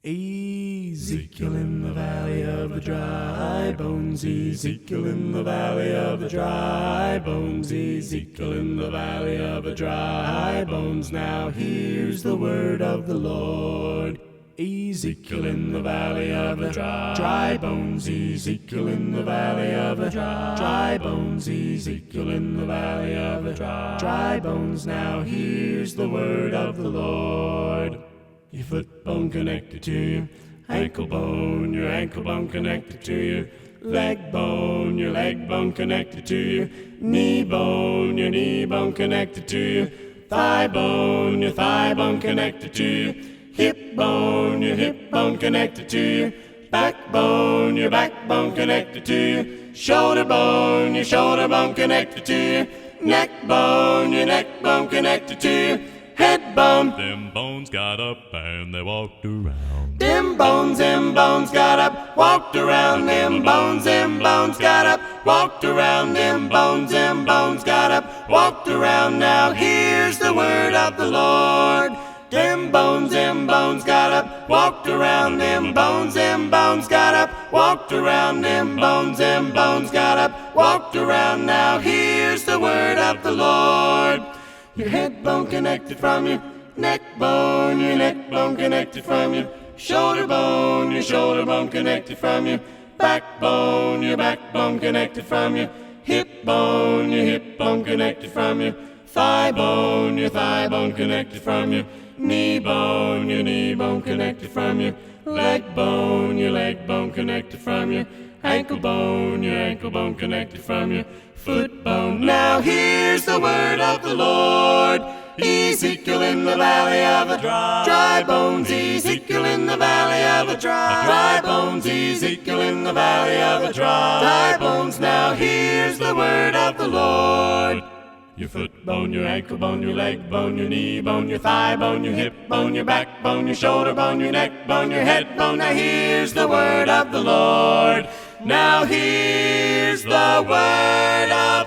Ezekiel in the valley of the dry bones, Ezekiel in the valley of the dry bones, Ezekiel in the valley of the dry bones. Now here's the word of the Lord. Ezekiel in the valley of the dry bones, Ezekiel in the valley of the dry bones, Ezekiel in the valley of the dry bones. Now here's the word of the Lord. Your foot bone connected to your ankle bone, your ankle bone connected to your leg bone connected to your knee bone connected to your thigh bone connected to your hip bone connected to your backbone connected to your shoulder bone connected to your neck bone connected to your head bone. Them bones got up and they walked around. Them bones got up, walked around. Them bones got up, walked around. Them bones got up, walked around. Now here's the word of the Lord. Them bones got up, walked around. Them bones got up, walked around. Them bones got up, walked around. Now here's the word of the Lord. Your head bone connected from your neck bone connected from your shoulder bone connected from your backbone connected from your hip bone connected from your thigh bone connected from your knee bone connected from your leg bone connected from your ankle bone connected from your foot bone. Now here's the word of the Lord. Ezekiel in the valley of the dry bones, Ezekiel in the valley of the dry bones, Ezekiel in the valley of the dry bones. Now here's the word of the Lord. Your foot bone, your ankle bone, your leg bone, your knee bone, your thigh bone, your hip bone, your backbone, your shoulder bone, your neck bone, your head bone. Now here's the word of the Lord. Now here's the word of